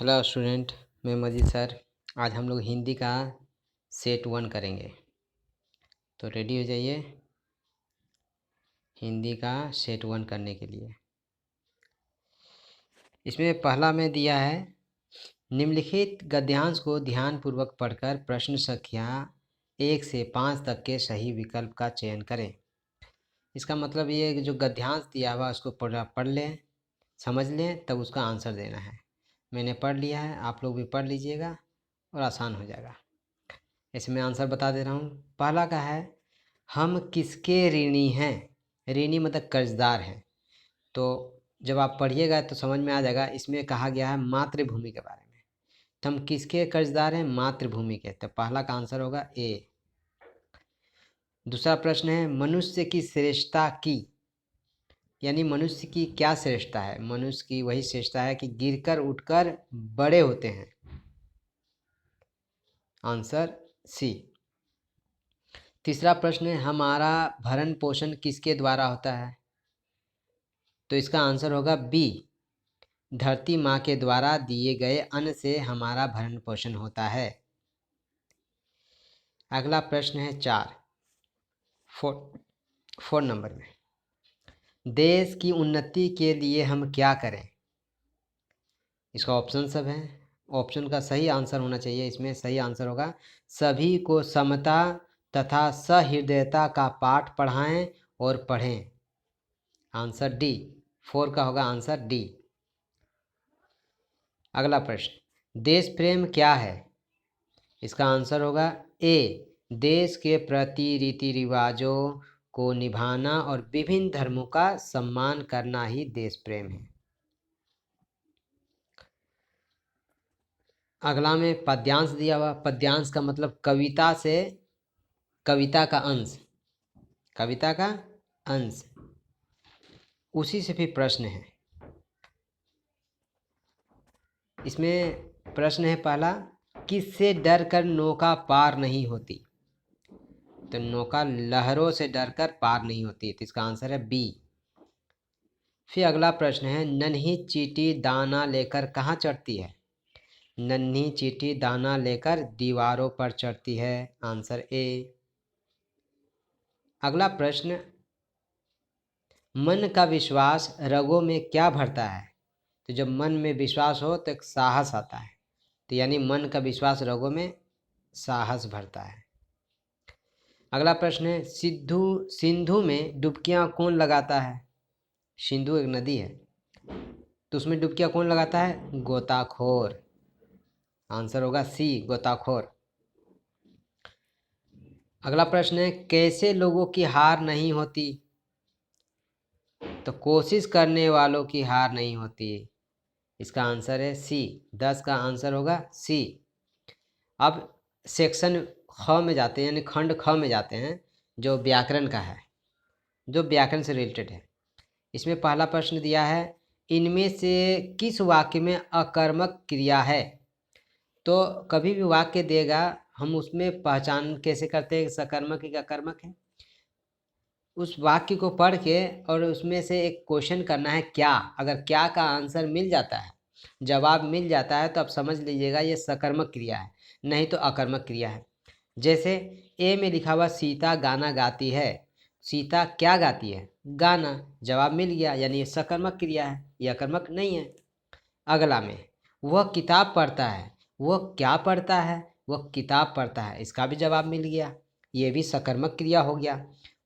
Hello student, मैं मजीद sir. आज हम लोग हिंदी का सेट 1 करेंगे, तो रेडी हो जाइए हिंदी का सेट 1 करने के लिए। इसमें पहला में दिया है, निम्नलिखित गद्यांश को ध्यानपूर्वक पढ़कर प्रश्न संख्या 1 से 5 तक के सही विकल्प का चयन करें। इसका मतलब ये है कि जो गद्यांश दिया हुआ उसको पढ़ लें, समझ लें, तब उसका आंसर देना है। मैंने पढ़ लिया है, आप लोग भी पढ़ लीजिएगा और आसान हो जाएगा। इसमें आंसर बता दे रहा हूँ। पहला का है, हम किसके ऋणी हैं। ऋणी मतलब कर्जदार हैं। तो जब आप पढ़िएगा तो समझ में आ जाएगा। इसमें कहा गया है मातृभूमि के बारे में। तो हम किसके कर्जदार हैं? मातृभूमि के। तो पहला का आंसर होगा ए। दूसरा प्रश्न है, मनुष्य की श्रेष्ठता की, यानी मनुष्य की क्या श्रेष्ठता है? मनुष्य की वही श्रेष्ठता है कि गिरकर उठकर बड़े होते हैं। Answer C. तीसरा प्रश्न है, हमारा भरण पोषण किसके द्वारा होता है? तो इसका आंसर होगा बी, धरती माँ के द्वारा दिए गए अन्न से हमारा भरण पोषण होता है। अगला प्रश्न है 4 नंबर में, देश की उन्नति के लिए हम क्या करें? इसका ऑप्शन सब है। ऑप्शन का सही आंसर होना चाहिए। इसमें सही आंसर होगा, सभी को समता तथा सहृदयता का पाठ पढ़ाएं और पढ़ें। Answer D. 4 का होगा आंसर डी। अगला प्रश्न, देश प्रेम क्या है? इसका आंसर होगा ए, देश के प्रति रीति रिवाजों को निभाना और विभिन्न धर्मों का सम्मान करना ही देश प्रेम है। अगला में पद्यांश दिया हुआ। पद्यांश का मतलब कविता से, कविता का अंश, कविता का अंश, उसी से भी प्रश्न है। इसमें प्रश्न है पहला, किससे डर कर नौका पार नहीं होती? तो नौका लहरों से डरकर पार नहीं होती। तो इसका आंसर है बी। फिर अगला प्रश्न है, नन्ही चींटी दाना लेकर कहाँ चढ़ती है? नन्ही चींटी दाना लेकर दीवारों पर चढ़ती है। Answer A. अगला प्रश्न, मन का विश्वास रगों में क्या भरता है? तो जब मन में विश्वास हो तो एक साहस आता है। तो यानी मन का विश्वास रगों में साहस भरता है। अगला प्रश्न है, सिंधु में डुबकियां कौन लगाता है? सिंधु एक नदी है, तो उसमें डुबकियां कौन लगाता है? गोताखोर। आंसर होगा सी, गोताखोर। अगला प्रश्न है, कैसे लोगों की हार नहीं होती? तो कोशिश करने वालों की हार नहीं होती। इसका आंसर है सी। 10 का आंसर होगा सी। अब सेक्शन ख में जाते हैं, यानी खंड ख में जाते हैं, जो व्याकरण का है, जो व्याकरण से रिलेटेड है। इसमें पहला प्रश्न दिया है, इनमें से किस वाक्य में अकर्मक क्रिया है? तो कभी भी वाक्य देगा, हम उसमें पहचान कैसे करते हैं सकर्मक है कि अकर्मक है? उस वाक्य को पढ़ के और उसमें से एक क्वेश्चन करना है क्या। अगर क्या का आंसर मिल जाता है, जवाब मिल जाता है, तो आप समझ लीजिएगा ये सकर्मक क्रिया है, नहीं तो अकर्मक क्रिया है। जैसे ए में लिखा हुआ सीता गाना गाती है। सीता क्या गाती है? गाना। जवाब मिल गया, यानी ये सकर्मक क्रिया है, ये अकर्मक नहीं है। अगला में, वह किताब पढ़ता है। वह क्या पढ़ता है? वह किताब पढ़ता है। इसका भी जवाब मिल गया, ये भी सकर्मक क्रिया हो गया।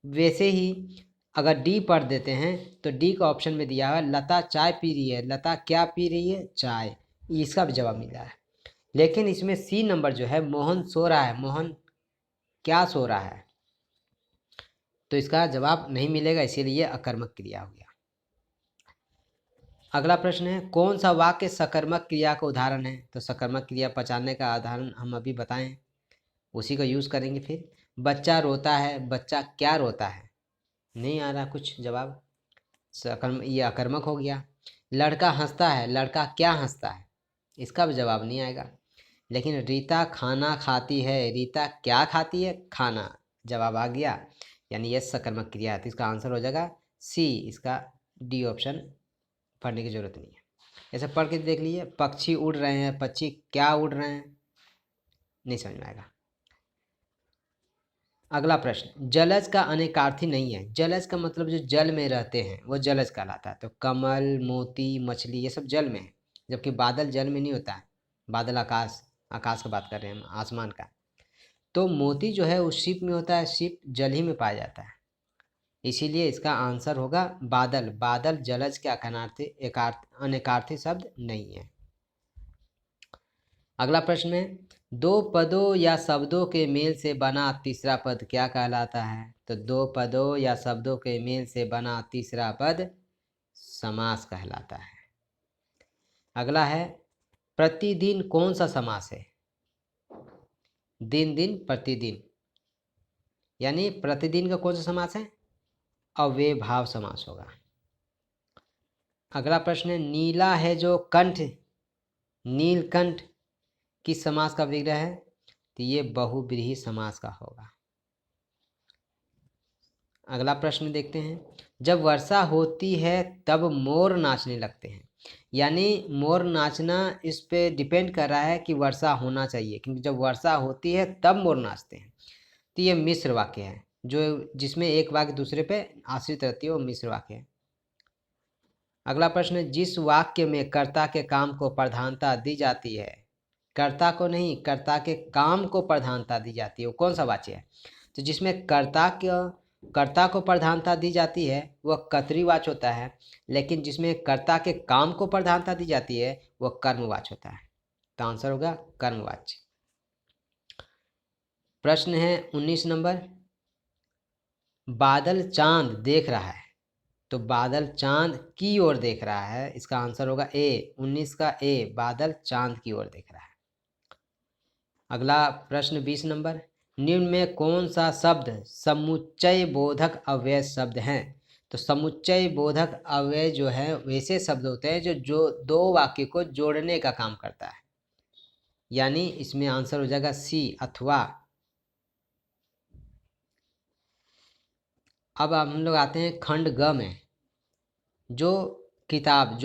वैसे ही अगर डी पढ़ देते हैं, तो डी का ऑप्शन में दिया है, लता चाय पी रही है। लता क्या पी रही है? चाय। इसका भी जवाब मिल रहा है। लेकिन इसमें सी नंबर जो है, मोहन सो रहा है। मोहन क्या सो रहा है? तो इसका जवाब नहीं मिलेगा, इसीलिए अकर्मक क्रिया हो गया। अगला प्रश्न है, कौन सा वाक्य सकर्मक क्रिया का उदाहरण है? तो सकर्मक क्रिया पहचानने का उदाहरण हम अभी बताएं, उसी का यूज़ करेंगे। फिर बच्चा रोता है। बच्चा क्या रोता है? नहीं आ रहा कुछ जवाब, ये अकर्मक हो गया। लड़का हंसता है। लड़का क्या हंसता है? इसका भी जवाब नहीं आएगा। लेकिन रीता खाना खाती है। रीता क्या खाती है? खाना। जवाब आ गया, यानी ये सकर्मक क्रिया है। तो इसका आंसर हो जाएगा सी। इसका डी ऑप्शन पढ़ने की जरूरत नहीं है। ऐसे पढ़ के देख लीजिए, पक्षी उड़ रहे हैं, पक्षी क्या उड़ रहे हैं, नहीं समझ में आएगा। अगला प्रश्न, जलज का अनेकार्थी नहीं है। जलज का मतलब जो जल में रहते हैं वो जलज कहलाता है। तो कमल, मोती, मछली ये सब जल में है, जबकि बादल जल में नहीं होता है। बादल आकाश, आकाश की बात कर रहे हैं हम, आसमान का। तो मोती जो है उस शिप में होता है, शिप जल ही में पाया जाता है, इसीलिए इसका आंसर होगा बादल। बादल जलज के अनेकार्थी शब्द नहीं है। अगला प्रश्न है, दो पदों या शब्दों के मेल से बना तीसरा पद क्या कहलाता है। तो दो पदों या शब्दों के मेल से बना तीसरा पद समास कहलाता है। अगला है, प्रतिदिन कौन सा समास है। दिन दिन प्रतिदिन, यानी प्रतिदिन का कौन सा समास है, अव्ययभाव समास होगा। अगला प्रश्न है, नीला है जो कंठ, नीलकंठ किस समास का विग्रह है। तो ये बहुव्रीहि समास का होगा। अगला प्रश्न देखते हैं, जब वर्षा होती है तब मोर नाचने लगते हैं। यानी मोर नाचना इस पे डिपेंड कर रहा है कि वर्षा होना चाहिए, क्योंकि जब वर्षा होती है तब मोर नाचते हैं। तो ये मिश्र वाक्य है, जो जिसमें एक वाक्य दूसरे पे आश्रित रहती है, वो मिश्र वाक्य है। अगला प्रश्न, जिस वाक्य में कर्ता के काम को प्रधानता दी जाती है, कर्ता को नहीं, कर्ता के काम को प्रधानता दी जाती है, वो कौन सा वाक्य है। तो जिसमें कर्ता को प्रधानता दी जाती है वह कर्तृवाच्य होता है, लेकिन जिसमें कर्ता के काम को प्रधानता दी जाती है वह कर्मवाच्य होता है। तो आंसर होगा कर्मवाच्य। प्रश्न है 19 नंबर, बादल चांद देख रहा है। तो बादल चांद की ओर देख रहा है, इसका आंसर होगा ए, 19 का ए, बादल चांद की ओर देख रहा है। अगला प्रश्न 20 नंबर, निम्न में कौन सा शब्द समुच्चय बोधक अव्यय शब्द हैं। तो समुच्चय बोधक अव्यय जो है वैसे शब्द होते हैं जो दो वाक्य को जोड़ने का काम करता है, यानी इसमें आंसर हो जाएगा सी, अथवा। अब हम लोग आते हैं खंड ग में। जो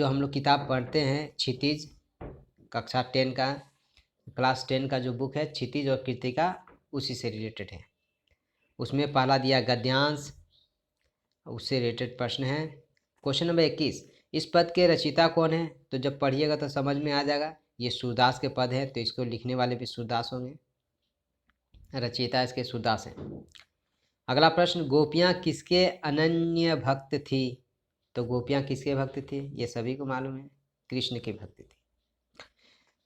हम लोग किताब पढ़ते हैं, क्षितिज, कक्षा 10 का, क्लास 10 का जो बुक है क्षितिज और कृतिका, उसी से रिलेटेड है। उसमें पहला दिया गद्यांश, उससे रिलेटेड प्रश्न है। क्वेश्चन नंबर 21, इस पद के रचयिता कौन है। तो जब पढ़िएगा तो समझ में आ जाएगा, ये सूरदास के पद है, तो इसको लिखने वाले भी सूरदास होंगे, रचयिता इसके सूरदास हैं। अगला प्रश्न, गोपियाँ किसके अनन्य भक्त थी। तो गोपियाँ किसके भक्त थी, ये सभी को मालूम है, कृष्ण की भक्त थी।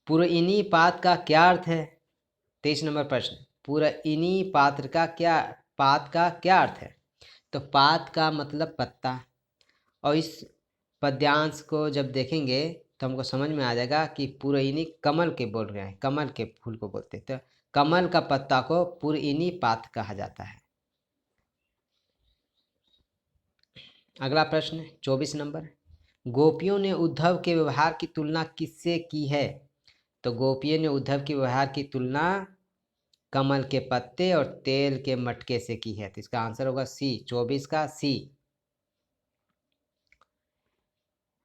पुरइनी पात का क्या अर्थ है। 23 नंबर प्रश्न, पुरइनी पात का क्या अर्थ है। तो पात का मतलब पत्ता, और इस पद्यांश को जब देखेंगे तो हमको समझ में आ जाएगा कि पुरइनी कमल के बोल रहे हैं, कमल के फूल को बोलते हैं। तो कमल का पत्ता को पुरइनी पात कहा जाता है। अगला प्रश्न 24 नंबर, गोपियों ने उद्धव के व्यवहार की तुलना किससे की है। तो गोपियों ने उद्धव के व्यवहार की तुलना कमल के पत्ते और तेल के मटके से की है। तो इसका आंसर होगा सी, 24 का सी।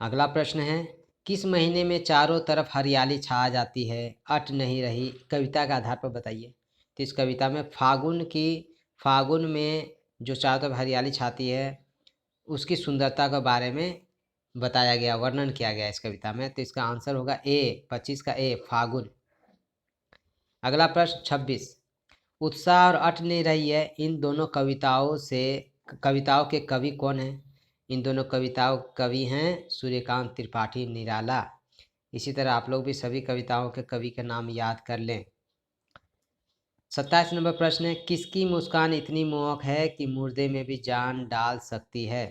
अगला प्रश्न है, किस महीने में चारों तरफ हरियाली छा जाती है, अट नहीं रही, कविता के आधार पर बताइए। तो इस कविता में फागुन में जो चारों तरफ हरियाली छाती है उसकी सुंदरता के बारे में बताया गया, वर्णन किया गया इस कविता में। तो इसका आंसर होगा ए, 25 का ए, फागुन। अगला प्रश्न 26, उत्साह और अट नहीं रही है, इन दोनों कविताओं के कवि कौन हैं। इन दोनों कविताओं कवि हैं सूर्यकांत त्रिपाठी निराला। इसी तरह आप लोग भी सभी कविताओं के कवि के नाम याद कर लें। 27 नंबर प्रश्न है, किसकी मुस्कान इतनी मोहक है कि मुर्दे में भी जान डाल सकती है।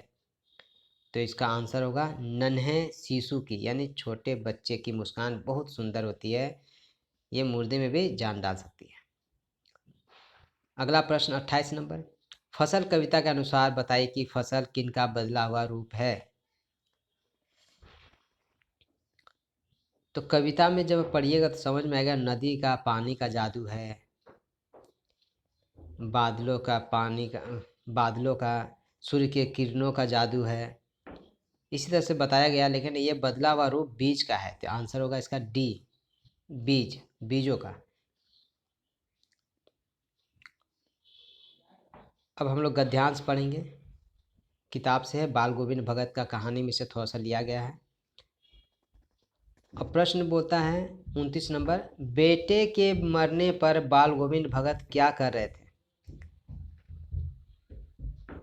तो इसका आंसर होगा नन्हे शिशु की, यानी छोटे बच्चे की मुस्कान बहुत सुंदर होती है, ये मुर्दे में भी जान डाल सकती है। अगला प्रश्न 28 नंबर, फसल कविता के अनुसार बताइए कि फसल किनका बदला हुआ रूप है। तो कविता में जब पढ़िएगा तो समझ में आएगा, नदी का पानी का जादू है, बादलों का सूर्य के किरणों का जादू है, इसी तरह से बताया गया, लेकिन ये बदला हुआ रूप बीज का है, तो आंसर होगा इसका डी, बीज, बीजों का। अब हम लोग गद्यांश पढ़ेंगे, किताब से है, बाल गोविंद भगत का कहानी में से थोड़ा सा लिया गया है। अब प्रश्न बोलता है 29 नंबर, बेटे के मरने पर बाल गोविंद भगत क्या कर रहे थे?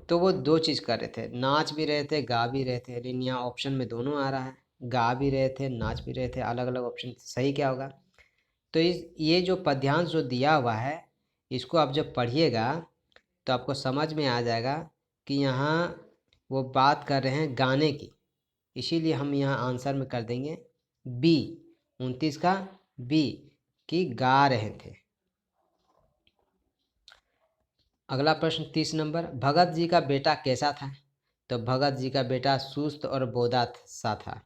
तो वो दो चीज़ कर रहे थे, नाच भी रहे थे, गा भी रहे थे। लेकिन यहाँ ऑप्शन में दोनों आ रहा है, गा भी रहे थे, नाच भी रहे थे, अलग अलग ऑप्शन, सही क्या होगा? तो ये जो पद्यांश जो दिया हुआ है, इसको आप जब पढ़िएगा तो आपको समझ में आ जाएगा कि यहाँ वो बात कर रहे हैं गाने की। इसीलिए हम यहाँ आंसर में कर देंगे बी, 29 का बी, कि गा रहे थे। अगला प्रश्न 30 नंबर, भगत जी का बेटा कैसा था? तो भगत जी का बेटा सुस्त और बोदा सा था।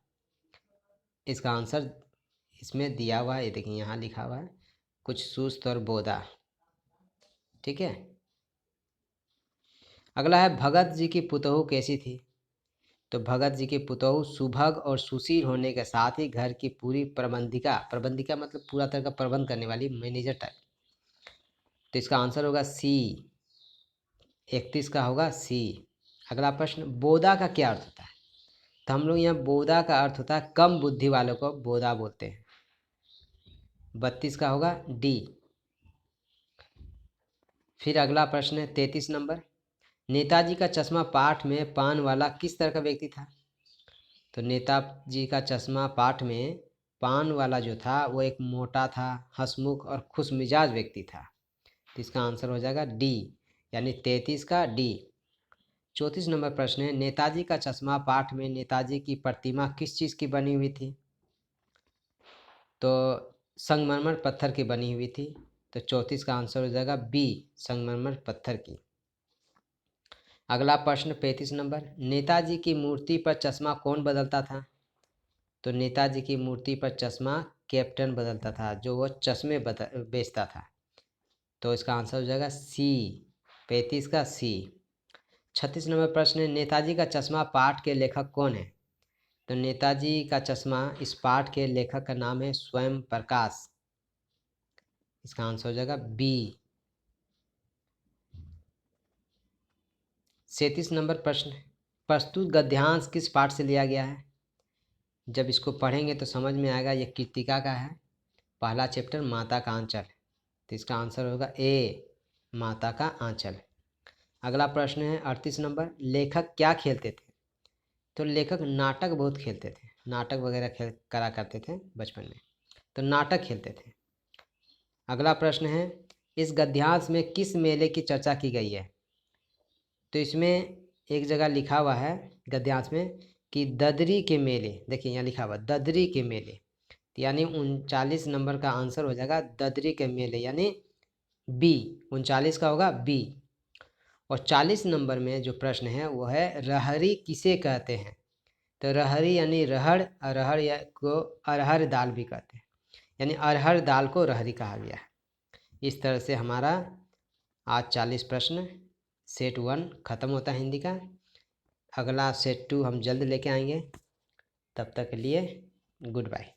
इसका आंसर इसमें दिया हुआ है, ये देखिए यहाँ लिखा हुआ है, कुछ सुस्त और बोदा। ठीक है। अगला है, भगत जी की पुतोहू कैसी थी? तो भगत जी की पुतोहू सुभग और सुशील होने के साथ ही घर की पूरी प्रबंधिका, प्रबंधिका मतलब पूरा तरह का प्रबंध करने वाली, मैनेजर टाइप। तो इसका आंसर होगा सी, 31 का होगा सी। अगला प्रश्न, बोदा का क्या अर्थ होता है? तो हम लोग यहाँ बोदा का अर्थ होता है कम बुद्धि वालों को बोदा बोलते हैं। 32 का होगा डी। फिर अगला प्रश्न है 33 नंबर, नेताजी का चश्मा पाठ में पान वाला किस तरह का व्यक्ति था? तो नेताजी का चश्मा पाठ में पान वाला जो था वो एक मोटा था, हंसमुख और खुश मिजाज व्यक्ति था। तो इसका आंसर हो जाएगा डी, यानी 33 का डी। 34 नंबर प्रश्न है, नेताजी का चश्मा पाठ में नेताजी की प्रतिमा किस चीज़ की बनी हुई थी? तो संगमरमर पत्थर की बनी हुई थी। तो 34 का आंसर हो जाएगा बी, संगमरमर पत्थर की। अगला प्रश्न 35 नंबर, नेताजी की मूर्ति पर चश्मा कौन बदलता था? तो नेताजी की मूर्ति पर चश्मा कैप्टन बदलता था, जो वो चश्मे बेचता था। तो इसका आंसर हो जाएगा सी, 35 का सी। 36 नंबर प्रश्न है, नेताजी का चश्मा पाठ के लेखक कौन है? तो नेताजी का चश्मा इस पाठ के लेखक का नाम है स्वयं प्रकाश। इसका आंसर हो जाएगा बी। 37 नंबर प्रश्न, प्रस्तुत गद्यांश किस पाठ से लिया गया है? जब इसको पढ़ेंगे तो समझ में आएगा, ये कृतिका का है, पहला चैप्टर माता का आंचल। तो इसका आंसर होगा ए, माता का आंचल। अगला प्रश्न है 38 नंबर, लेखक क्या खेलते थे? तो लेखक नाटक बहुत खेलते थे, नाटक वगैरह खेल करा करते थे बचपन में, तो नाटक खेलते थे। अगला प्रश्न है, इस गद्यांश में किस मेले की चर्चा की गई है? तो इसमें एक जगह लिखा हुआ है गद्यांश में कि ददरी के मेले, देखिए यहाँ लिखा हुआ ददरी के मेले, यानी 39 नंबर का आंसर हो जाएगा ददरी के मेले, यानी बी, 39 का होगा बी। और 40 नंबर में जो प्रश्न है वो है, रहरी किसे कहते हैं? तो रहरी यानी रहड़, अरहर या को अरहर दाल भी कहते हैं, यानी अरहर दाल को रहरी कहा गया है। इस तरह से हमारा आज 40 प्रश्न सेट 1 ख़त्म होता है हिंदी का। अगला सेट 2 हम जल्द लेके आएंगे, तब तक के लिए गुड बाय।